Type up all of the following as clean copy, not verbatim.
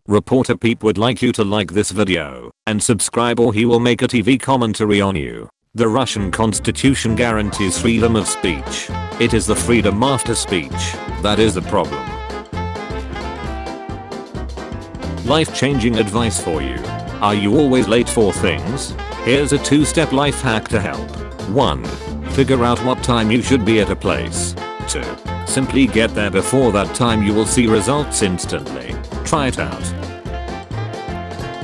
Reporter Peep would like you to like this video and subscribe or he will make a TV commentary on you. The Russian constitution guarantees freedom of speech. It is the freedom after speech that is the problem. Life-changing advice for you. Are you always late for things? Here's a 2-step life hack to help. 1. Figure out what time you should be at a place. 2. Simply get there before that time. You will see results instantly. Try it out.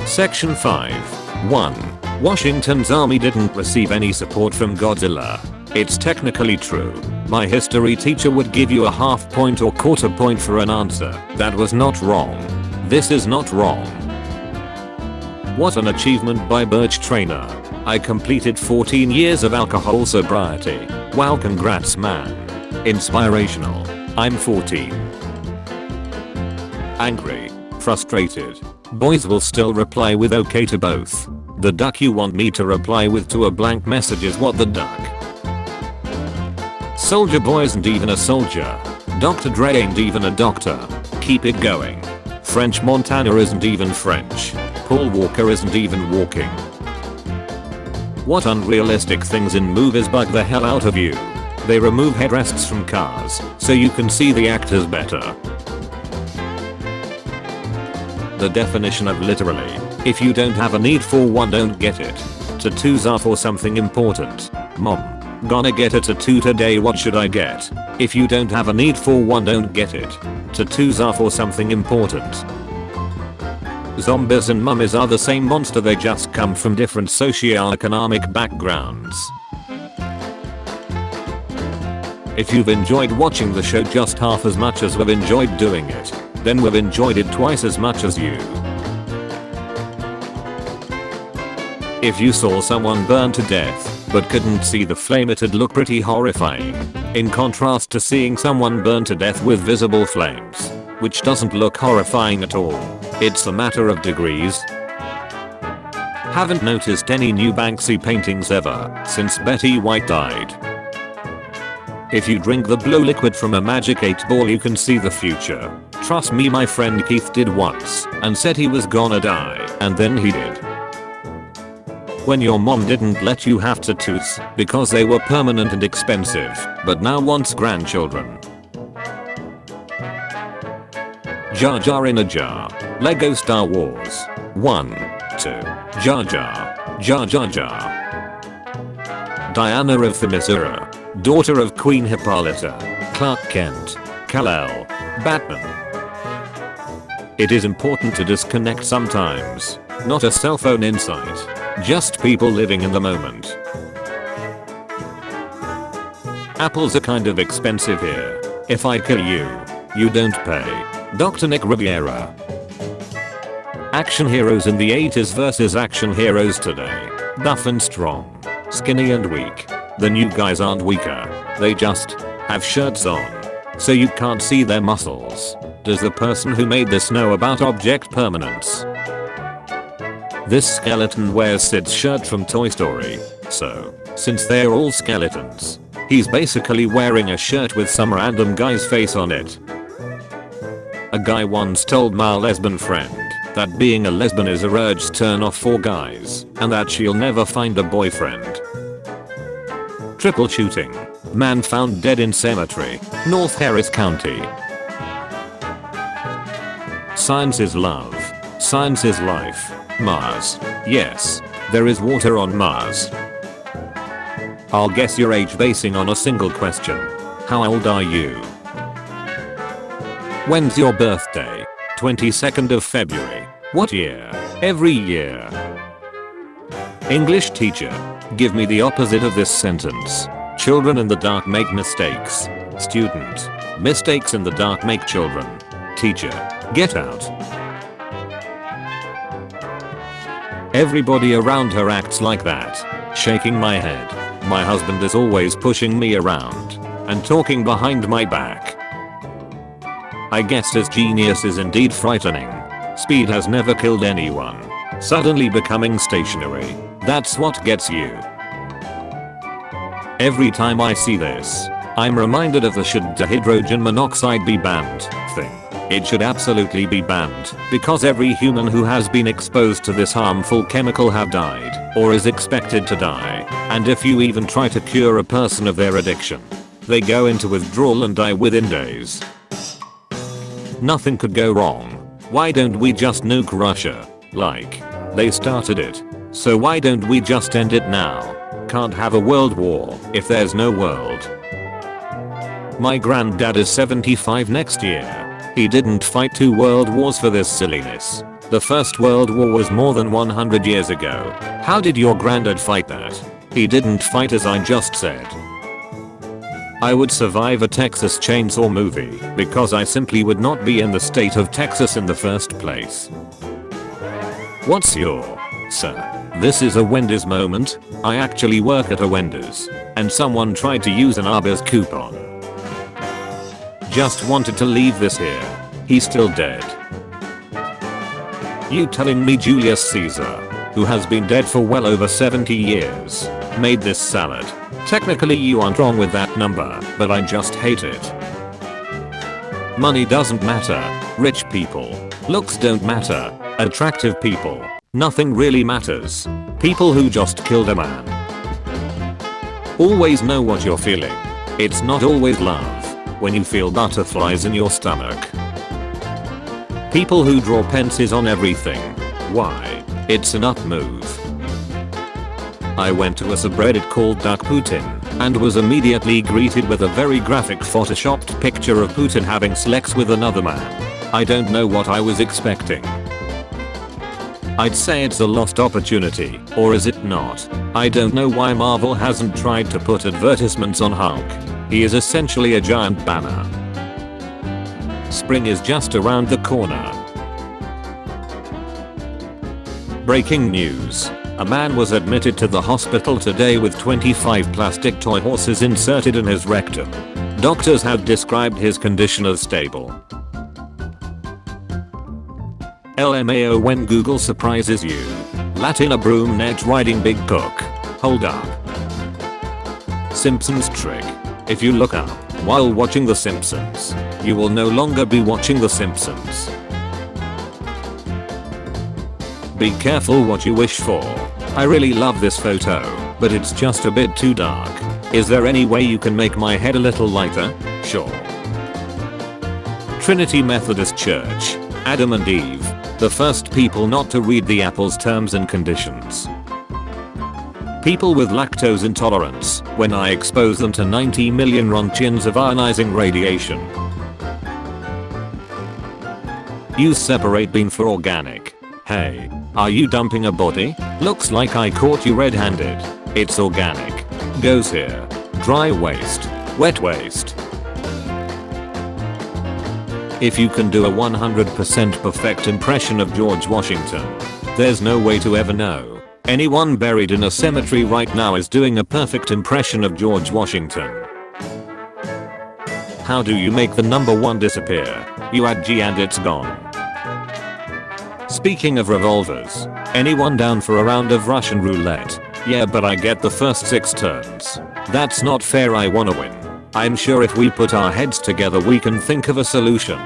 Section 5. 1. Washington's army didn't receive any support from Godzilla. It's technically true. My history teacher would give you a half point or quarter point for an answer that was not wrong. This is not wrong. What an achievement by Birch Trainer. I completed 14 years of alcohol sobriety. Wow, congrats man. Inspirational. I'm 14. Angry. Frustrated. Boys will still reply with okay to both. The duck you want me to reply with to a blank message is what the duck. Soldier Boy isn't even a soldier. Dr. Dre ain't even a doctor. Keep it going. French Montana isn't even French. Paul Walker isn't even walking. What unrealistic things in movies bug the hell out of you? They remove headrests from cars so you can see the actors better. The definition of literally. If you don't have a need for one, don't get it. Tattoos are for something important. Mom. Gonna get a tattoo today, what should I get? If you don't have a need for one, don't get it. Tattoos are for something important. Zombies and mummies are the same monster, they just come from different socio-economic backgrounds. If you've enjoyed watching the show just half as much as we've enjoyed doing it, then we've enjoyed it twice as much as you. If you saw someone burn to death but couldn't see the flame, it'd look pretty horrifying. In contrast to seeing someone burn to death with visible flames, which doesn't look horrifying at all. It's a matter of degrees. Haven't noticed any new Banksy paintings ever since Betty White died. If you drink the blue liquid from a magic 8-ball, you can see the future. Trust me, my friend Keith did once and said he was gonna die, and then he did. When your mom didn't let you have tattoos because they were permanent and expensive, but now wants grandchildren. Jar Jar in a jar. Lego Star Wars. 1. 2. Jar Jar. Jar Jar Jar. Diana of Themyscira. Daughter of Queen Hippolyta. Clark Kent. Kal-El. Batman. It is important to disconnect sometimes. Not a cell phone insight. Just people living in the moment. Apples are kind of expensive here. If I kill you, you don't pay. Dr. Nick Riviera. Action heroes in the 80s versus action heroes today. Buff and strong. Skinny and weak. The new guys aren't weaker. They just have shirts on, so you can't see their muscles. Does the person who made this know about object permanence? This skeleton wears Sid's shirt from Toy Story, so since they're all skeletons, he's basically wearing a shirt with some random guy's face on it. A guy once told my lesbian friend that being a lesbian is a urge turn off for guys and that she'll never find a boyfriend. Triple shooting. Man found dead in cemetery, North Harris County. Science is love. Science is life. Mars. Yes, there is water on Mars. I'll guess your age basing on a single question. How old are you? When's your birthday? 22nd of February. What year? Every year. English teacher. Give me the opposite of this sentence. Children in the dark make mistakes. Student. Mistakes in the dark make children. Teacher. Get out. Everybody around her acts like that. Shaking my head. My husband is always pushing me around and talking behind my back. I guess his genius is indeed frightening. Speed has never killed anyone. Suddenly becoming stationary. That's what gets you. Every time I see this, I'm reminded of the should hydrogen monoxide be banned thing. It should absolutely be banned because every human who has been exposed to this harmful chemical have died or is expected to die, and if you even try to cure a person of their addiction, they go into withdrawal and die within days. Nothing could go wrong. Why don't we just nuke Russia? Like, they started it. So why don't we just end it now? Can't have a world war if there's no world. My granddad is 75 next year. He didn't fight 2 world wars for this silliness. The first world war was more than 100 years ago. How did your granddad fight that? He didn't fight, as I just said. I would survive a Texas Chainsaw movie because I simply would not be in the state of Texas in the first place. What's your... Sir, this is a Wendy's moment. I actually work at a Wendy's, and someone tried to use an Arby's coupon. Just wanted to leave this here. He's still dead. You telling me Julius Caesar, who has been dead for well over 70 years, made this salad? Technically you aren't wrong with that number, but I just hate it. Money doesn't matter. Rich people. Looks don't matter. Attractive people. Nothing really matters. People who just killed a man. Always know what you're feeling. It's not always love when you feel butterflies in your stomach. People who draw pencils on everything. Why? It's an up move. I went to a subreddit called Duck Putin and was immediately greeted with a very graphic photoshopped picture of Putin having sex with another man. I don't know what I was expecting. I'd say it's a lost opportunity, or is it not? I don't know why Marvel hasn't tried to put advertisements on Hulk. He is essentially a giant banner. Spring is just around the corner. Breaking news. A man was admitted to the hospital today with 25 plastic toy horses inserted in his rectum. Doctors have described his condition as stable. LMAO when Google surprises you. Latina broom net riding big cook. Hold up. Simpsons trick. If you look up while watching The Simpsons, you will no longer be watching The Simpsons. Be careful what you wish for. I really love this photo, but it's just a bit too dark. Is there any way you can make my head a little lighter? Sure. Trinity Methodist Church. Adam and Eve, the first people not to read the apple's terms and conditions. People with lactose intolerance, when I expose them to 90 million rontgens of ionizing radiation. Use separate bin for organic. Hey, are you dumping a body? Looks like I caught you red-handed. It's organic. Goes here. Dry waste. Wet waste. If you can do a 100% perfect impression of George Washington, there's no way to ever know. Anyone buried in a cemetery right now is doing a perfect impression of George Washington. How do you make the number 1 disappear? You add G and it's gone. Speaking of revolvers, anyone down for a round of Russian roulette? Yeah, but I get the first 6 turns. That's not fair, I wanna win. I'm sure if we put our heads together we can think of a solution.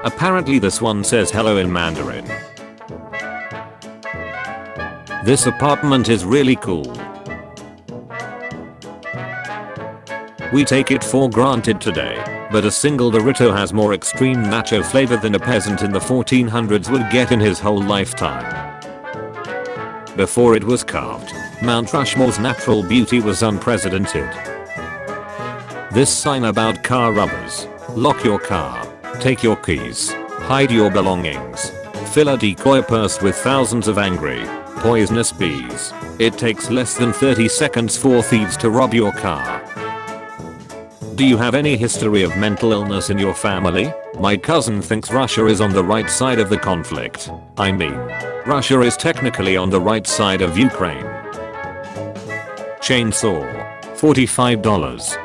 Apparently this one says hello in Mandarin. This apartment is really cool. We take it for granted today, but a single Dorito has more extreme nacho flavor than a peasant in the 1400s would get in his whole lifetime. Before it was carved, Mount Rushmore's natural beauty was unprecedented. This sign about car rubbers. Lock your car. Take your keys. Hide your belongings. Fill a decoy purse with thousands of angry, poisonous bees. It takes less than 30 seconds for thieves to rob your car. Do you have any history of mental illness in your family? My cousin thinks Russia is on the right side of the conflict. I mean, Russia is technically on the right side of Ukraine. Chainsaw. $45.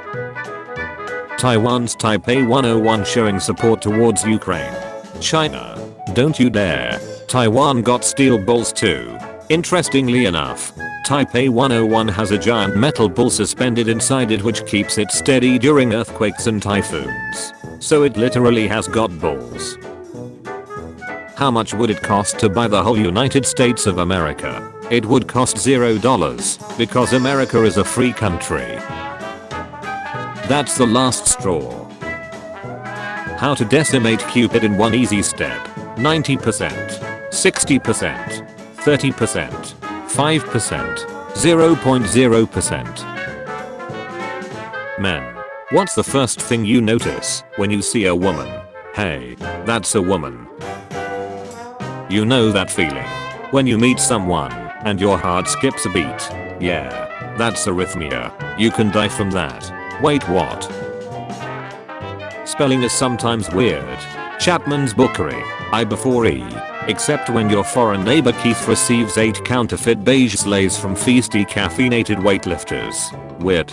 Taiwan's Taipei 101 showing support towards Ukraine. China. Don't you dare. Taiwan got steel balls too. Interestingly enough, Taipei 101 has a giant metal ball suspended inside it which keeps it steady during earthquakes and typhoons. So it literally has got balls. How much would it cost to buy the whole United States of America? It would cost $0 because America is a free country. That's the last straw. How to decimate Cupid in one easy step. 90%, 60%, 30%, 5%, 0.0%. Men. What's the first thing you notice when you see a woman? Hey, that's a woman. You know that feeling when you meet someone and your heart skips a beat. Yeah, that's arrhythmia. You can die from that. Wait, what? Spelling is sometimes weird. Chapman's Bookery, I before E, except when your foreign neighbor Keith receives 8 counterfeit beige slaves from feisty caffeinated weightlifters. Weird.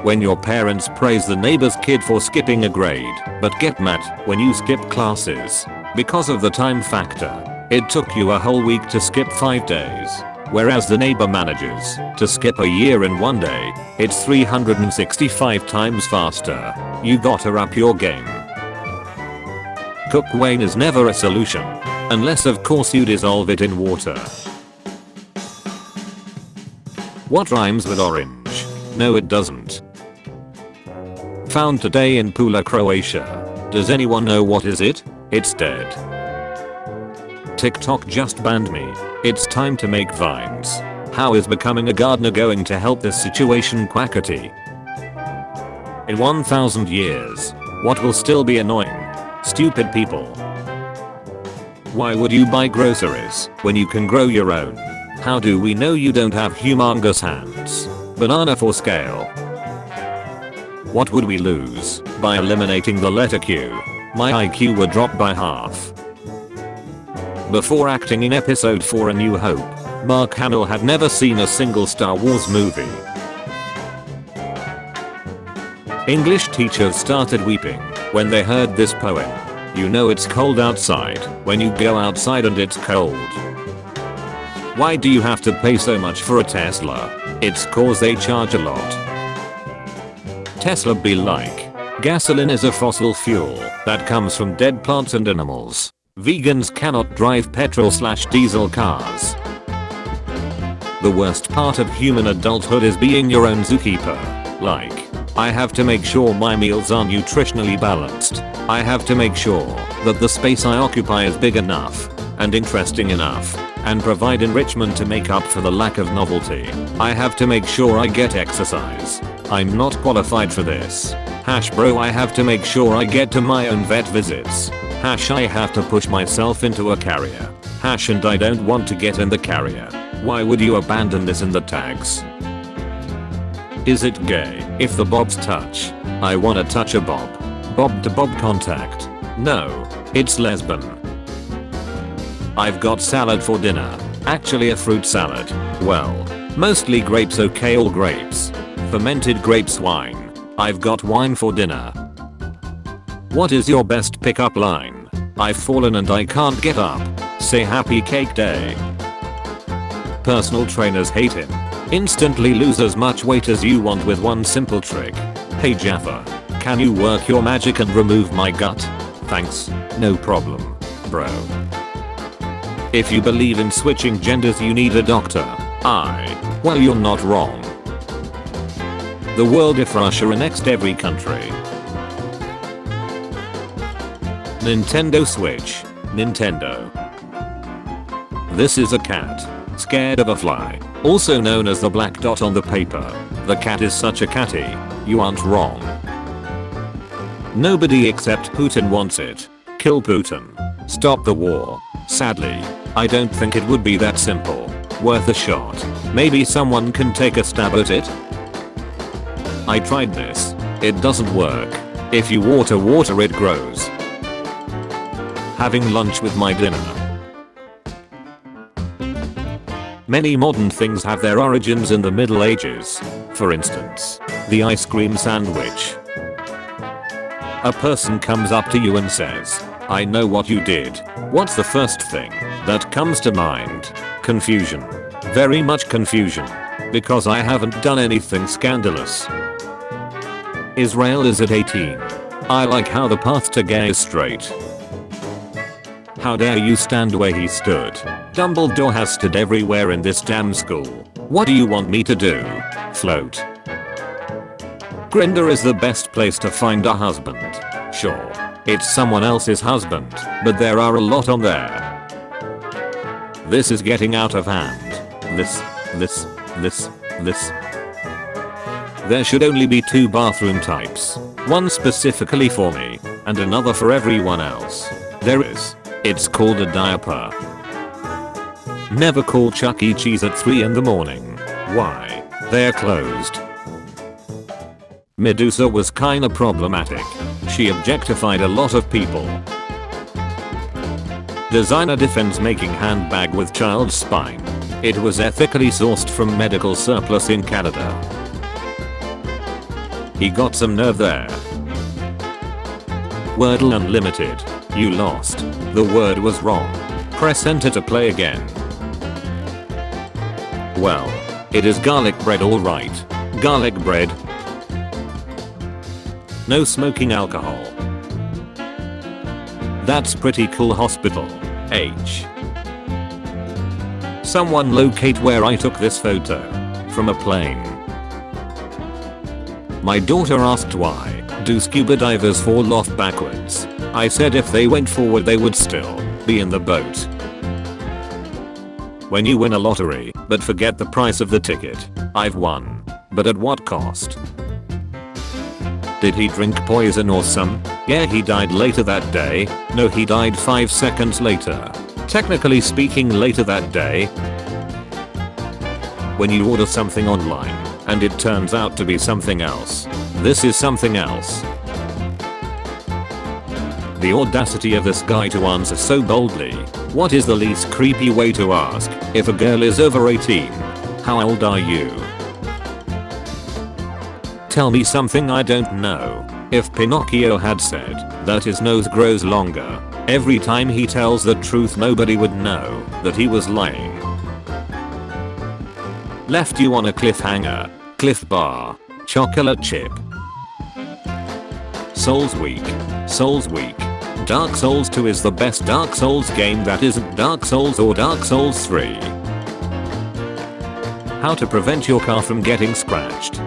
When your parents praise the neighbor's kid for skipping a grade, but get mad when you skip classes. Because of the time factor, it took you a whole week to skip 5 days. Whereas the neighbor manages to skip a year in 1 day, it's 365 times faster. You gotta up your game. Cook Wayne is never a solution. Unless of course you dissolve it in water. What rhymes with orange? No it doesn't. Found today in Pula, Croatia. Does anyone know what is it? It's dead. TikTok just banned me. It's time to make vines. How is becoming a gardener going to help this situation, Quackity? In 1000 years, what will still be annoying? Stupid people. Why would you buy groceries when you can grow your own? How do we know you don't have humongous hands? Banana for scale. What would we lose by eliminating the letter Q? My IQ would drop by half. Before acting in episode 4 A New Hope, Mark Hamill had never seen a single Star Wars movie. English teachers started weeping when they heard this poem. You know it's cold outside when you go outside and it's cold. Why do you have to pay so much for a Tesla? It's cause they charge a lot. Tesla be like, gasoline is a fossil fuel that comes from dead plants and animals. Vegans cannot drive petrol/diesel cars. The worst part of human adulthood is being your own zookeeper. Like, I have to make sure my meals are nutritionally balanced. I have to make sure that the space I occupy is big enough and interesting enough and provide enrichment to make up for the lack of novelty. I have to make sure I get exercise. I'm not qualified for this. Bro, I have to make sure I get to my own vet visits. I have to push myself into a carrier. And I don't want to get in the carrier. Why would you abandon this in the tags? Is it gay if the bobs touch? I wanna touch a bob. Bob to bob contact. No, it's lesbian. I've got salad for dinner. Actually a fruit salad. Well, mostly grapes, okay, all grapes. Fermented grapes wine. I've got wine for dinner. What is your best pickup line? I've fallen and I can't get up. Say happy cake day. Personal trainers hate him. Instantly lose as much weight as you want with one simple trick. Hey Jaffa, can you work your magic and remove my gut? Thanks, no problem, bro. If you believe in switching genders you need a doctor. Well you're not wrong. The world if Russia annexed every country. Nintendo Switch. Nintendo. This is a cat, scared of a fly, also known as the black dot on the paper. The cat is such a catty, you aren't wrong. Nobody except Putin wants it. Kill Putin. Stop the war. Sadly, I don't think it would be that simple. Worth a shot. Maybe someone can take a stab at it? I tried this. It doesn't work. If you water it grows. Having lunch with my dinner. Many modern things have their origins in the Middle Ages. For instance, the ice cream sandwich. A person comes up to you and says, I know what you did. What's the first thing that comes to mind? Confusion. Very much confusion. Because I haven't done anything scandalous. Israel is at 18. I like how the path to gay is straight. How dare you stand where he stood. Dumbledore has stood everywhere in this damn school. What do you want me to do? Float. Grindr is the best place to find a husband. Sure, it's someone else's husband, but there are a lot on there. This is getting out of hand. This. There should only be 2 bathroom types. One specifically for me, and another for everyone else. There is. It's called a diaper. Never call Chuck E. Cheese at 3 in the morning. Why? They're closed. Medusa was kinda problematic. She objectified a lot of people. Designer defends making handbag with child's spine. It was ethically sourced from medical surplus in Canada. He got some nerve there. Wordle Unlimited. You lost. The word was wrong. Press enter to play again. Well, it is garlic bread alright. Garlic bread. No smoking alcohol. That's pretty cool hospital. H. Someone locate where I took this photo. From a plane. My daughter asked why do scuba divers fall off backwards. I said if they went forward they would still be in the boat. When you win a lottery but forget the price of the ticket. I've won. But at what cost? Did he drink poison or some? Yeah, he died later that day. No, he died 5 seconds later. Technically speaking, later that day. When you order something online and it turns out to be something else. This is something else. The audacity of this guy to answer so boldly. What is the least creepy way to ask if a girl is over 18? How old are you? Tell me something I don't know. If Pinocchio had said that his nose grows longer every time he tells the truth, nobody would know that he was lying. Left you on a cliffhanger. Cliff bar. Chocolate chip. Souls weak. Souls weak. Dark Souls 2 is the best Dark Souls game that isn't Dark Souls or Dark Souls 3. How to prevent your car from getting scratched.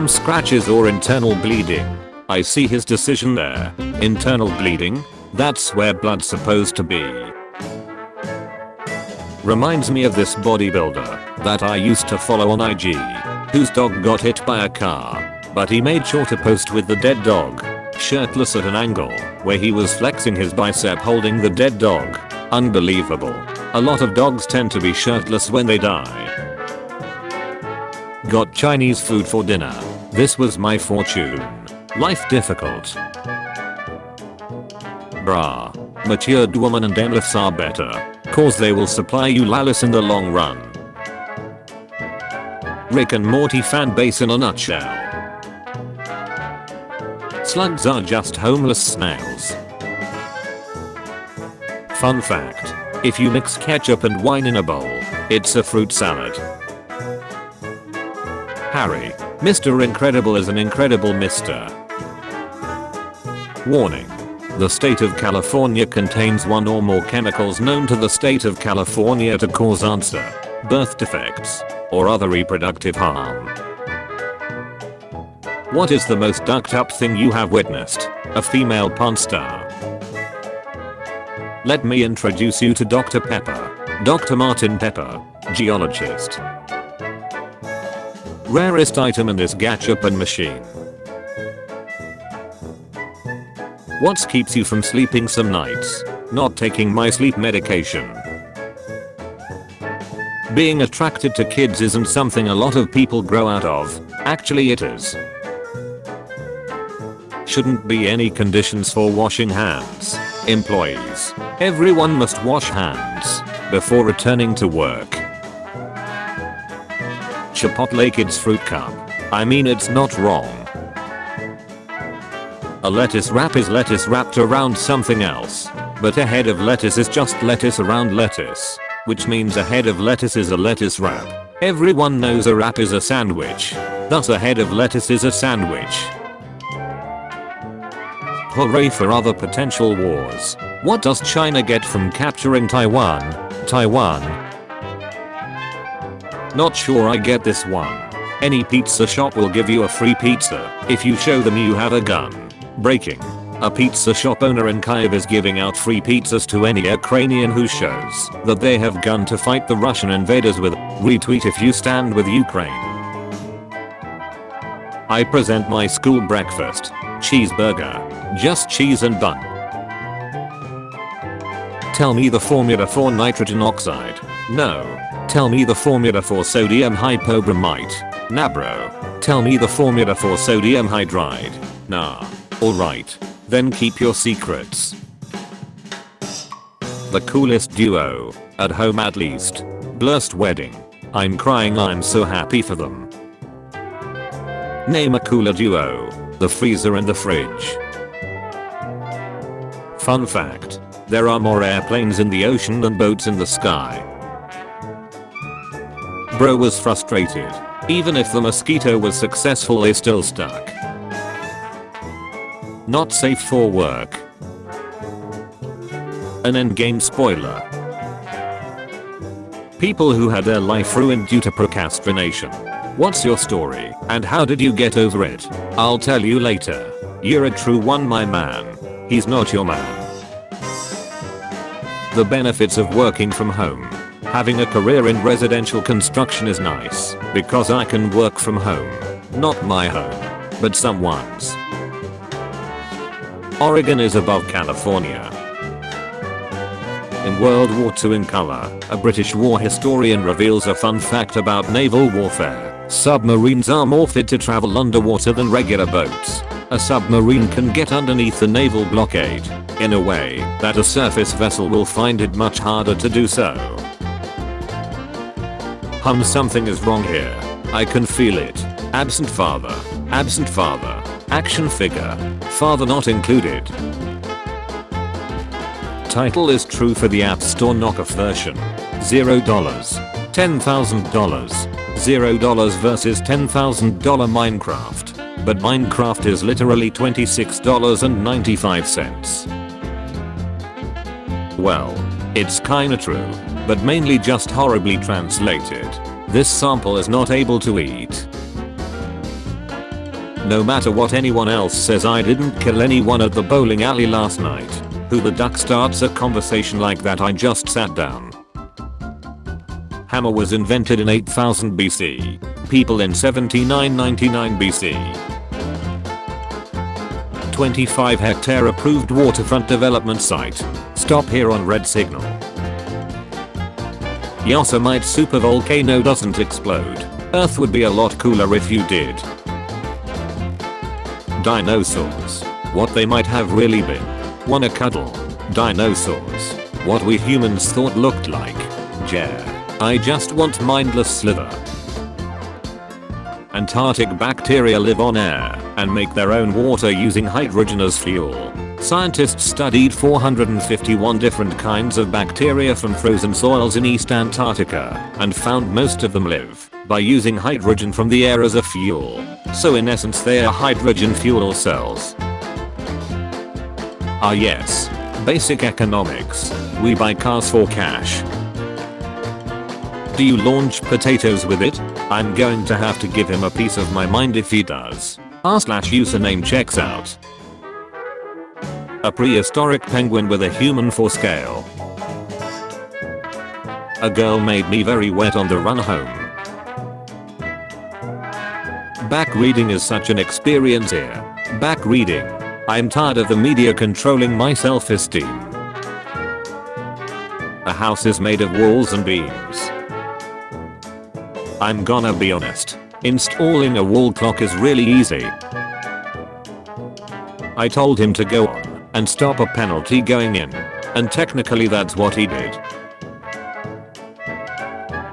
Scratches or internal bleeding. I see his decision there. Internal bleeding? That's where blood's supposed to be. Reminds me of this bodybuilder that I used to follow on IG, whose dog got hit by a car, but he made sure to post with the dead dog, shirtless at an angle, where he was flexing his bicep holding the dead dog. Unbelievable. A lot of dogs tend to be shirtless when they die. Got Chinese food for dinner. This was my fortune. Life difficult. Brah. Matured woman and MILFs are better. Cause they will supply you lallis in the long run. Rick and Morty fan base in a nutshell. Slugs are just homeless snails. Fun fact. If you mix ketchup and wine in a bowl, it's a fruit salad. Harry. Mr. Incredible is an incredible mister. Warning. The state of California contains one or more chemicals known to the state of California to cause cancer, birth defects, or other reproductive harm. What is the most ducked up thing you have witnessed? A female porn star. Let me introduce you to Dr. Pepper. Dr. Martin Pepper, geologist. Rarest item in this Gachapon machine. What keeps you from sleeping some nights? Not taking my sleep medication. Being attracted to kids isn't something a lot of people grow out of. Actually it is. Shouldn't be any conditions for washing hands. Employees. Everyone must wash hands before returning to work. Chipotle Kids Fruit Cup. I mean, it's not wrong. A lettuce wrap is lettuce wrapped around something else, but a head of lettuce is just lettuce around lettuce. which means a head of lettuce is a lettuce wrap. Everyone knows a wrap is a sandwich. Thus a head of lettuce is a sandwich. Hooray for other potential wars. What does China get from capturing Taiwan? Not sure I get this one. Any pizza shop will give you a free pizza if you show them you have a gun. Breaking. A pizza shop owner in Kyiv is giving out free pizzas to any Ukrainian who shows that they have gun to fight the Russian invaders with. Retweet if you stand with Ukraine. I present my school breakfast. Cheeseburger. Just cheese and bun. Tell me the formula for nitrogen oxide. No. Tell me the formula for sodium hypobromite. Nah bro. Tell me the formula for sodium hydride. Nah. Alright. Then keep your secrets. The coolest duo. At home at least. Blessed wedding. I'm crying, I'm so happy for them. Name a cooler duo. The freezer and the fridge. Fun fact. There are more airplanes in the ocean than boats in the sky. Bro was frustrated. Even if the mosquito was successful, they still stuck. Not safe for work. An endgame spoiler. People who had their life ruined due to procrastination. What's your story and how did you get over it? I'll tell you later. You're a true one, my man. He's not your man. The benefits of working from home. Having a career in residential construction is nice because I can work from home. Not my home, but someone's. Oregon is above California. In World War II in color, a British war historian reveals a fun fact about naval warfare. Submarines are more fit to travel underwater than regular boats. A submarine can get underneath the naval blockade in a way that a surface vessel will find it much harder to do so. Something is wrong here. I can feel it. Absent father. Absent father. Action figure. Father not included. Title is true for the App Store knockoff version. $0. $10,000. $0 versus $10,000 Minecraft. But Minecraft is literally $26.95. Well, it's kinda true, but mainly just horribly translated. This sample is not able to eat. No matter what anyone else says, I didn't kill anyone at the bowling alley last night. Who the duck starts a conversation like that? I just sat down. Hammer was invented in 8000 BC. People in 7999 BC. 25 hectare approved waterfront development site. Stop here on red signal. Yosemite supervolcano doesn't explode. Earth would be a lot cooler if you did. Dinosaurs. What they might have really been. Wanna cuddle? Dinosaurs. What we humans thought looked like. I just want mindless sliver. Antarctic bacteria live on air and make their own water using hydrogen as fuel. Scientists studied 451 different kinds of bacteria from frozen soils in East Antarctica and found most of them live by using hydrogen from the air as a fuel. So in essence they are hydrogen fuel cells. Ah yes. Basic economics. We buy cars for cash. Do you launch potatoes with it? I'm going to have to give him a piece of my mind if he does. r/username checks out. A prehistoric penguin with a human forescale. A girl made me very wet on the run home. Back reading is such an experience here. Back reading. I'm tired of the media controlling my self-esteem. A house is made of walls and beams. I'm gonna be honest. Installing a wall clock is really easy. I told him to go on and stop a penalty going in. And technically that's what he did.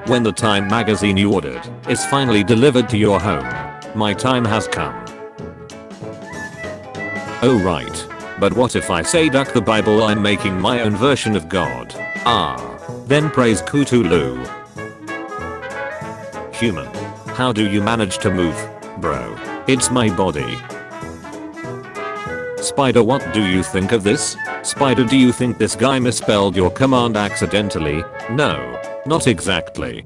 When the Time magazine you ordered is finally delivered to your home, my time has come. Oh right. But what if I say duck the Bible? I'm making my own version of God. Ah. then praise Cthulhu. Human. How do you manage to move? Bro. It's my body. Spider, what do you think of this? Spider, do you think this guy misspelled your command accidentally? No. Not exactly.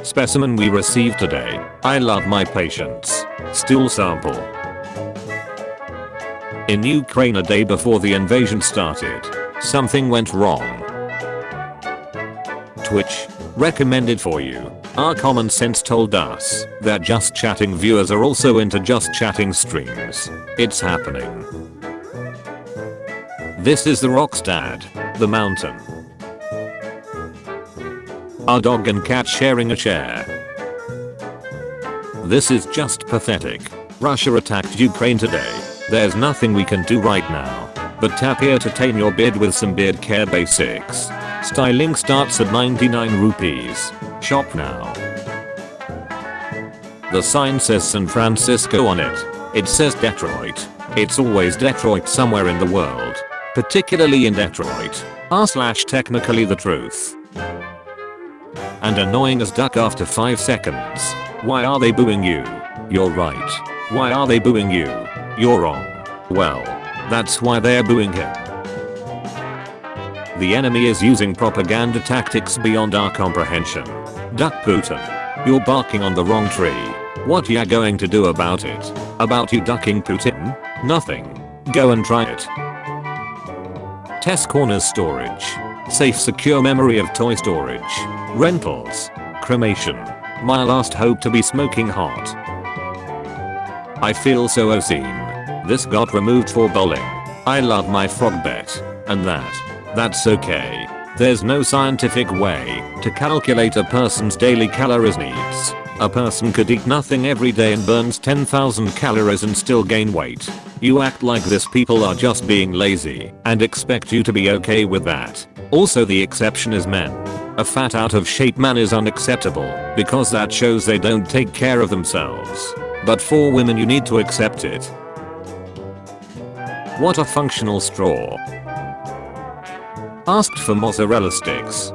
Specimen we received today. I love my patients. Stool sample. In Ukraine a day before the invasion started, something went wrong. Twitch. Recommended for you. Our common sense told us that just chatting viewers are also into just chatting streams. It's happening. This is the rock's dad, the mountain. Our dog and cat sharing a chair. This is just pathetic. Russia attacked Ukraine today. There's nothing we can do right now but tap here to tame your beard with some beard care basics. Styling starts at 99 rupees. Shop now. The sign says San Francisco on it. It says Detroit. It's always Detroit somewhere in the world. Particularly in Detroit. R/technically the truth. And annoying as duck after 5 seconds. Why are they booing you? You're right. Why are they booing you? You're wrong. Well, that's why they're booing him. The enemy is using propaganda tactics beyond our comprehension. Duck Putin. You're barking on the wrong tree. What ya going to do about it? About you ducking Putin? Nothing. Go and try it. Test Corners Storage. Safe secure memory of toy storage. Rentals. Cremation. My last hope to be smoking hot. I feel so obscene. This got removed for bowling. I love my frog bet. And that's okay. There's no scientific way to calculate a person's daily calories needs. A person could eat nothing every day and burns 10,000 calories and still gain weight. You act like this people are just being lazy and expect you to be okay with that. Also the exception is men. A fat out of shape man is unacceptable because that shows they don't take care of themselves. But for women you need to accept it. What a functional straw. Asked for mozzarella sticks.